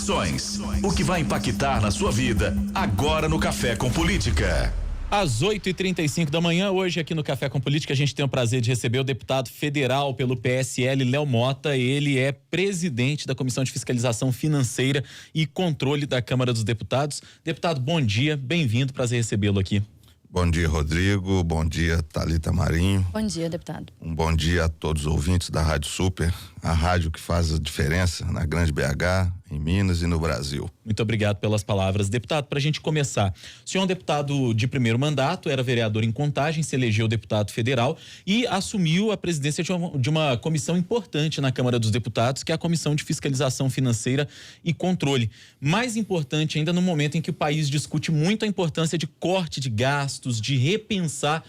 Eleições. O que vai impactar na sua vida agora no Café com Política. Às 8h35 da manhã, hoje aqui no Café com Política, a gente tem o prazer de receber o deputado federal pelo PSL, Léo Mota. Ele é presidente da Comissão de Fiscalização Financeira e Controle da Câmara dos Deputados. Deputado, bom dia, bem-vindo, prazer recebê-lo aqui. Bom dia, Rodrigo. Bom dia, Thalita Marinho. Bom dia, deputado. Um bom dia a todos os ouvintes da Rádio Super, a rádio que faz a diferença na Grande BH, em Minas e no Brasil. Muito obrigado pelas palavras. Deputado, para a gente começar, o senhor é um deputado de primeiro mandato, era vereador em Contagem, se elegeu deputado federal e assumiu a presidência de uma comissão importante na Câmara dos Deputados, que é a Comissão de Fiscalização Financeira e Controle. Mais importante ainda no momento em que o país discute muito a importância de corte de gastos, de repensar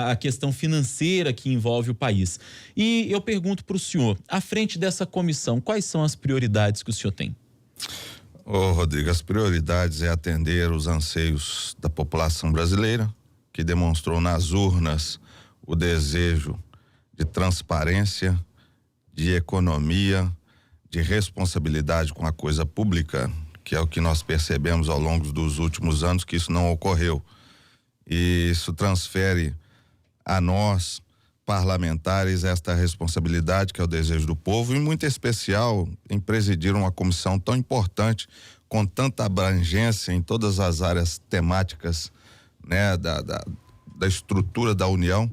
a questão financeira que envolve o país. E eu pergunto para o senhor, à frente dessa comissão, quais são as prioridades que o senhor tem? Rodrigo, as prioridades é atender os anseios da população brasileira, que demonstrou nas urnas o desejo de transparência, de economia, de responsabilidade com a coisa pública, que é o que nós percebemos ao longo dos últimos anos, que isso não ocorreu. E isso transfere a nós, parlamentares, esta responsabilidade que é o desejo do povo, e muito especial em presidir uma comissão tão importante, com tanta abrangência em todas as áreas temáticas, né, da estrutura da União.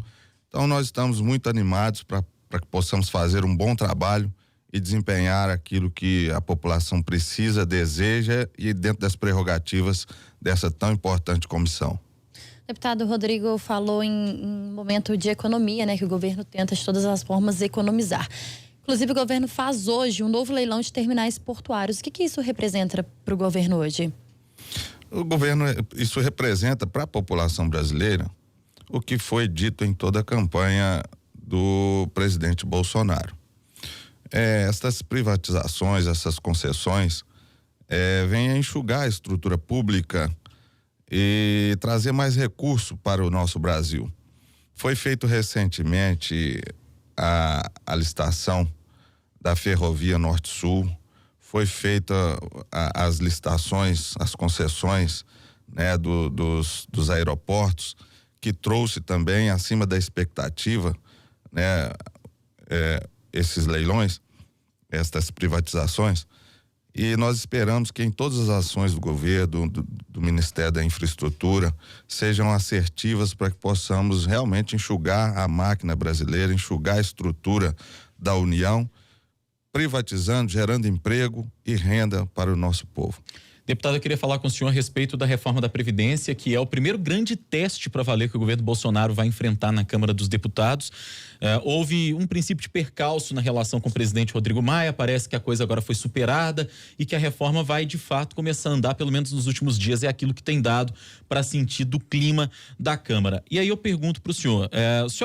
Então nós estamos muito animados para que possamos fazer um bom trabalho e desempenhar aquilo que a população precisa, deseja, e dentro das prerrogativas dessa tão importante comissão. Deputado Rodrigo falou em momento de economia, né, que o governo tenta de todas as formas economizar. Inclusive o governo faz hoje um novo leilão de terminais portuários. O que isso representa para o governo hoje? O governo, isso representa para a população brasileira o que foi dito em toda a campanha do presidente Bolsonaro. Essas privatizações, essas concessões, vêm a enxugar a estrutura pública e trazer mais recurso para o nosso Brasil. Foi feito recentemente a licitação da Ferrovia Norte-Sul, foi feita as licitações, as concessões, né, dos aeroportos, que trouxe também acima da expectativa, né, esses leilões, estas privatizações. E nós esperamos que em todas as ações do governo, do Ministério da Infraestrutura, sejam assertivas para que possamos realmente enxugar a máquina brasileira, enxugar a estrutura da União, privatizando, gerando emprego e renda para o nosso povo. Deputado, eu queria falar com o senhor a respeito da reforma da Previdência, que é o primeiro grande teste para valer que o governo Bolsonaro vai enfrentar na Câmara dos Deputados. Houve um princípio de percalço na relação com o presidente Rodrigo Maia, parece que a coisa agora foi superada e que a reforma vai de fato começar a andar, pelo menos nos últimos dias, é aquilo que tem dado para sentir do clima da Câmara. E aí eu pergunto para o senhor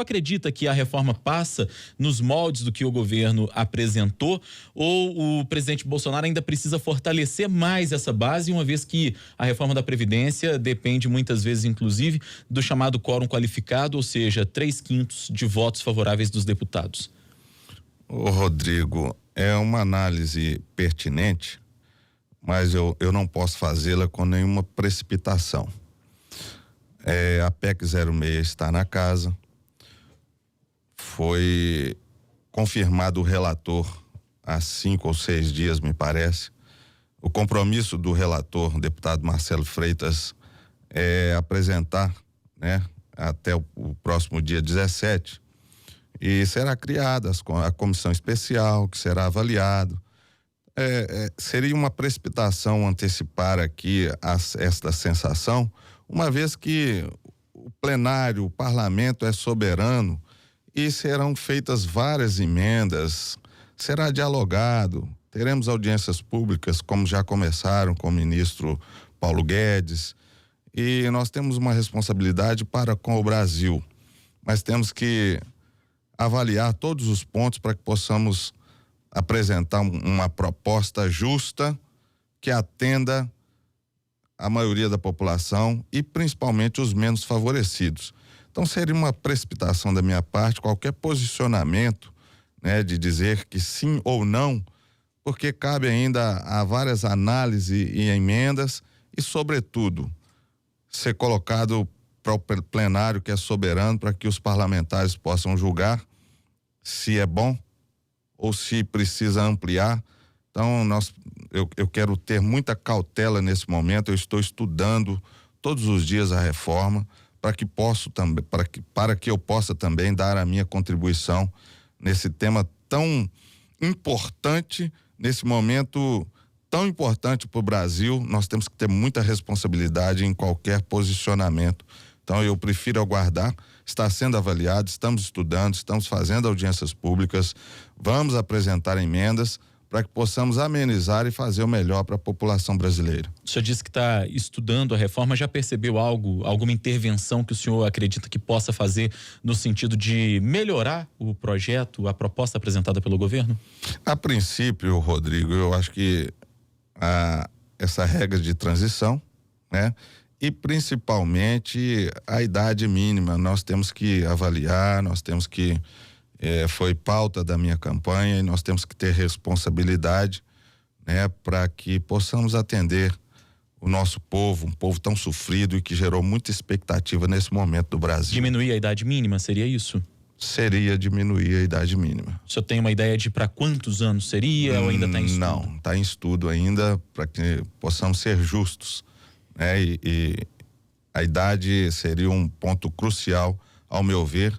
acredita que a reforma passa nos moldes do que o governo apresentou, ou o presidente Bolsonaro ainda precisa fortalecer mais essa base, uma vez que a reforma da Previdência depende muitas vezes, inclusive, do chamado quórum qualificado, ou seja, 3/5 de votos favoráveis dos deputados? Rodrigo, é uma análise pertinente, mas eu não posso fazê-la com nenhuma precipitação. A PEC 06 está na casa, foi confirmado o relator há 5 ou 6 dias, me parece. O compromisso do relator, o deputado Marcelo Freitas, é apresentar, né, até o próximo dia 17, e será criada a comissão especial, que será avaliado. Seria uma precipitação antecipar aqui esta sensação, uma vez que o plenário, o parlamento é soberano e serão feitas várias emendas, será dialogado. Teremos audiências públicas, como já começaram com o ministro Paulo Guedes, e nós temos uma responsabilidade para com o Brasil, mas temos que avaliar todos os pontos para que possamos apresentar uma proposta justa que atenda a maioria da população e principalmente os menos favorecidos. Então seria uma precipitação da minha parte qualquer posicionamento, né, de dizer que sim ou não, porque cabe ainda a várias análises e emendas e, sobretudo, ser colocado para o plenário, que é soberano, para que os parlamentares possam julgar se é bom ou se precisa ampliar. Então, eu quero ter muita cautela nesse momento. Eu estou estudando todos os dias a reforma para que eu possa também dar a minha contribuição nesse tema tão importante, nesse momento tão importante para o Brasil. Nós temos que ter muita responsabilidade em qualquer posicionamento. Então, eu prefiro aguardar. Está sendo avaliado, estamos estudando, estamos fazendo audiências públicas, vamos apresentar emendas para que possamos amenizar e fazer o melhor para a população brasileira. O senhor disse que está estudando a reforma, já percebeu alguma intervenção que o senhor acredita que possa fazer no sentido de melhorar o projeto, a proposta apresentada pelo governo? A princípio, Rodrigo, eu acho que essa regra de transição, né? E principalmente a idade mínima, nós temos que avaliar, foi pauta da minha campanha e nós temos que ter responsabilidade, né, para que possamos atender o nosso povo, um povo tão sofrido e que gerou muita expectativa nesse momento do Brasil. Diminuir a idade mínima, seria isso? Seria diminuir a idade mínima. O senhor tem uma ideia de para quantos anos seria ou ainda está em estudo? Não, está em estudo ainda, para que possamos ser justos, né? E a idade seria um ponto crucial, ao meu ver,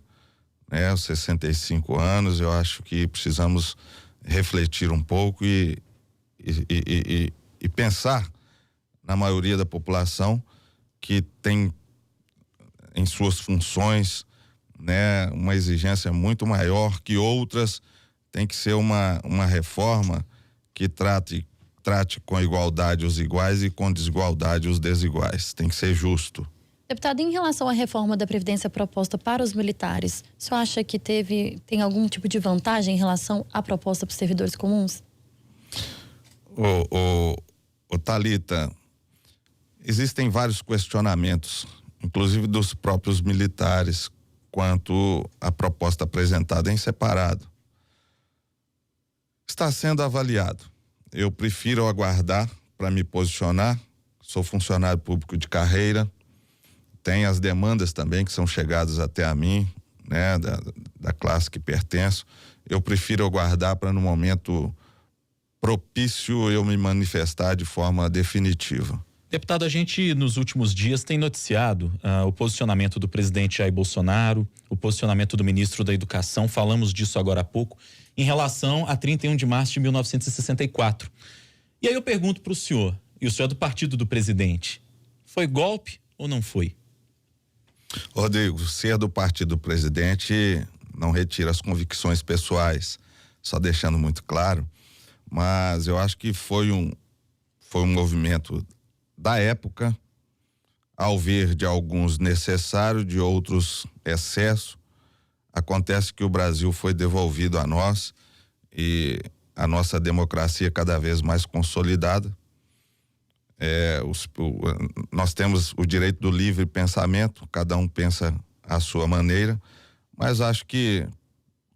né? Os 65 anos, eu acho que precisamos refletir um pouco e pensar na maioria da população que tem em suas funções, né, uma exigência muito maior que outras. Tem que ser uma reforma que trate com igualdade os iguais e com desigualdade os desiguais. Tem que ser justo. Deputado, em relação à reforma da Previdência proposta para os militares, o senhor acha que tem algum tipo de vantagem em relação à proposta para os servidores comuns? Thalita, existem vários questionamentos, inclusive dos próprios militares, quanto à proposta apresentada em separado. Está sendo avaliado. Eu prefiro aguardar para me posicionar. Sou funcionário público de carreira. Tem as demandas também que são chegadas até a mim, né, da classe que pertenço. Eu prefiro aguardar para, no momento propício, eu me manifestar de forma definitiva. Deputado, a gente nos últimos dias tem noticiado o posicionamento do presidente Jair Bolsonaro, o posicionamento do ministro da Educação, falamos disso agora há pouco, em relação a 31 de março de 1964. E aí eu pergunto para o senhor, e o senhor é do partido do presidente, foi golpe ou não foi? Rodrigo, ser do partido do presidente não retira as convicções pessoais, só deixando muito claro, mas eu acho que foi um movimento da época, ao ver de alguns necessário, de outros excesso. Acontece que o Brasil foi devolvido a nós e a nossa democracia cada vez mais consolidada. Nós temos o direito do livre pensamento, cada um pensa à sua maneira, mas acho que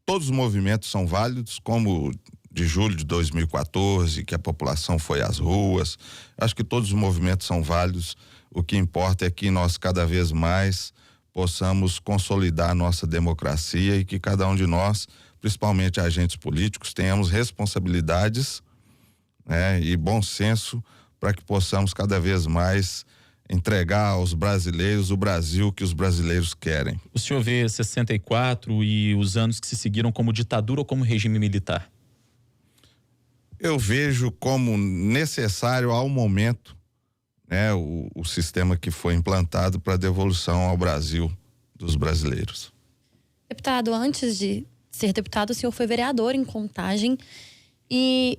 todos os movimentos são válidos, como de julho de 2014, que a população foi às ruas. Acho que todos os movimentos são válidos. O que importa é que nós cada vez mais possamos consolidar a nossa democracia e que cada um de nós, principalmente agentes políticos, tenhamos responsabilidades, né, e bom senso para que possamos cada vez mais entregar aos brasileiros o Brasil que os brasileiros querem. O senhor vê 64 e os anos que se seguiram como ditadura ou como regime militar? Eu vejo como necessário ao momento, né, o sistema que foi implantado para a devolução ao Brasil dos brasileiros. Deputado, antes de ser deputado, o senhor foi vereador em Contagem e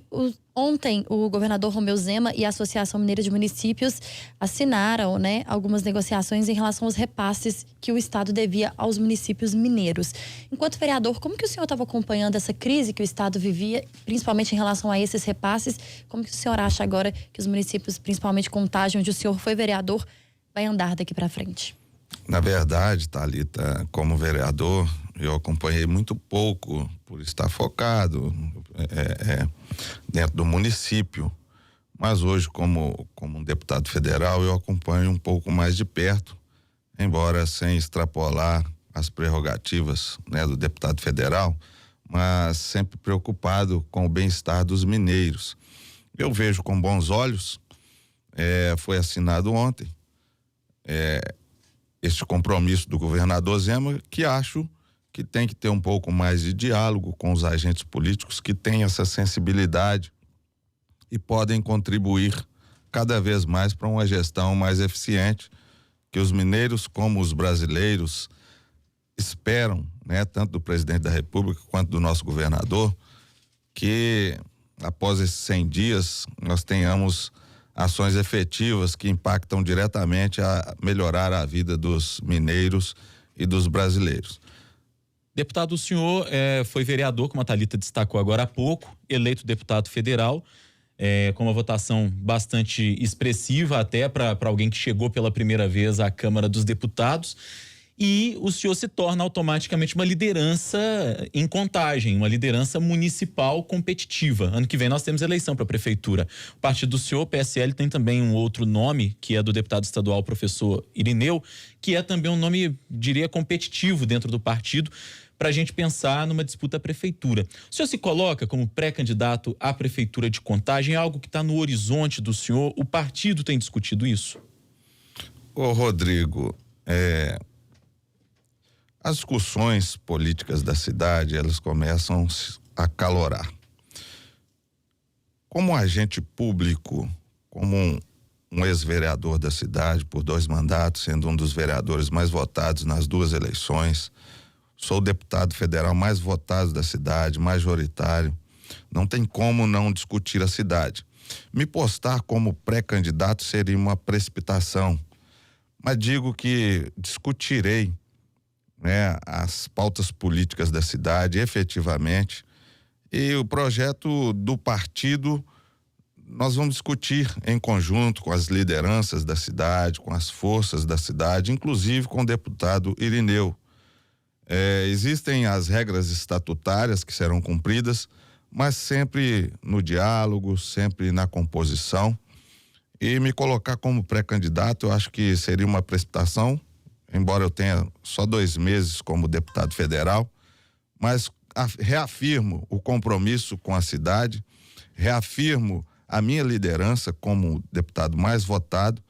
ontem o governador Romeu Zema e a Associação Mineira de Municípios assinaram, né, algumas negociações em relação aos repasses que o Estado devia aos municípios mineiros. Enquanto vereador, como que o senhor estava acompanhando essa crise que o Estado vivia, principalmente em relação a esses repasses? Como que o senhor acha agora que os municípios, principalmente Contagem, onde o senhor foi vereador, vai andar daqui para frente? Na verdade, Thalita, como vereador, eu acompanhei muito pouco por estar focado dentro do município, mas hoje como um deputado federal eu acompanho um pouco mais de perto, embora sem extrapolar as prerrogativas, né, do deputado federal, mas sempre preocupado com o bem-estar dos mineiros. Eu vejo com bons olhos, foi assinado ontem este compromisso do governador Zema, que acho que tem que ter um pouco mais de diálogo com os agentes políticos que têm essa sensibilidade e podem contribuir cada vez mais para uma gestão mais eficiente, que os mineiros como os brasileiros esperam, né, tanto do presidente da República quanto do nosso governador, que após esses 100 dias nós tenhamos ações efetivas que impactam diretamente a melhorar a vida dos mineiros e dos brasileiros. Deputado, o senhor foi vereador, como a Thalita destacou agora há pouco, eleito deputado federal, com uma votação bastante expressiva até para alguém que chegou pela primeira vez à Câmara dos Deputados. E o senhor se torna automaticamente uma liderança em Contagem, uma liderança municipal competitiva. Ano que vem nós temos eleição para a prefeitura. O partido do senhor, o PSL, tem também um outro nome, que é do deputado estadual professor Irineu, que é também um nome, diria, competitivo dentro do partido, para a gente pensar numa disputa à prefeitura. O senhor se coloca como pré-candidato à prefeitura de Contagem, algo que está no horizonte do senhor? O partido tem discutido isso? Ô Rodrigo, as discussões políticas da cidade, elas começam a acalorar. Como agente público, como um ex-vereador da cidade por 2 mandatos, sendo um dos vereadores mais votados nas 2 eleições, sou o deputado federal mais votado da cidade, majoritário, não tem como não discutir a cidade. Me postar como pré-candidato seria uma precipitação, mas digo que discutirei, né, as pautas políticas da cidade efetivamente, e o projeto do partido nós vamos discutir em conjunto com as lideranças da cidade, com as forças da cidade, inclusive com o deputado Irineu. Existem as regras estatutárias que serão cumpridas, mas sempre no diálogo, sempre na composição, e me colocar como pré-candidato eu acho que seria uma precipitação, embora eu tenha só 2 meses como deputado federal, mas reafirmo o compromisso com a cidade, reafirmo a minha liderança como deputado mais votado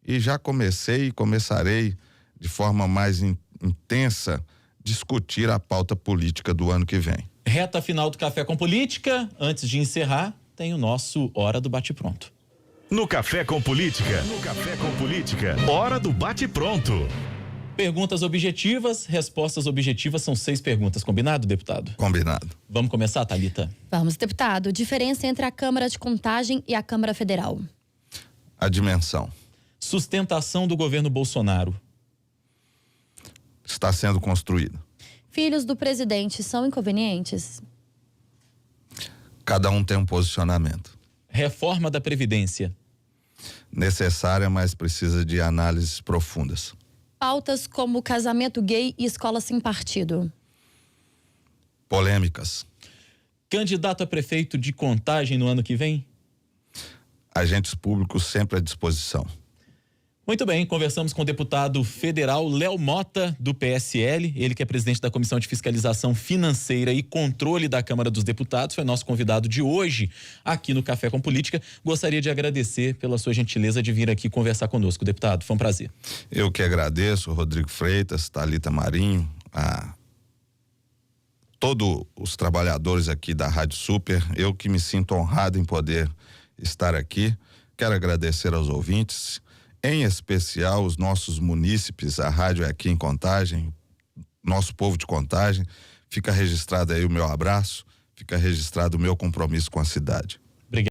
e já começarei de forma mais intensa discutir a pauta política do ano que vem. Reta final do Café com Política. Antes de encerrar, tem o nosso Hora do Bate-Pronto. No Café com Política, Hora do Bate-Pronto. Perguntas objetivas, respostas objetivas, são 6 perguntas. Combinado, deputado? Combinado. Vamos começar, Thalita? Vamos, deputado. Diferença entre a Câmara de Contagem e a Câmara Federal? A dimensão. Sustentação do governo Bolsonaro. Está sendo construída. Filhos do presidente são inconvenientes? Cada um tem um posicionamento. Reforma da Previdência. Necessária, mas precisa de análises profundas. Pautas como casamento gay e escola sem partido? Polêmicas. Candidato a prefeito de Contagem no ano que vem? Agentes públicos sempre à disposição. Muito bem, conversamos com o deputado federal Léo Mota, do PSL, ele que é presidente da Comissão de Fiscalização Financeira e Controle da Câmara dos Deputados, foi nosso convidado de hoje aqui no Café com Política. Gostaria de agradecer pela sua gentileza de vir aqui conversar conosco, deputado, foi um prazer. Eu que agradeço, Rodrigo Freitas, Thalita Marinho, a todos os trabalhadores aqui da Rádio Super, eu que me sinto honrado em poder estar aqui, quero agradecer aos ouvintes, em especial os nossos munícipes, a rádio é aqui em Contagem, nosso povo de Contagem, fica registrado aí o meu abraço, fica registrado o meu compromisso com a cidade.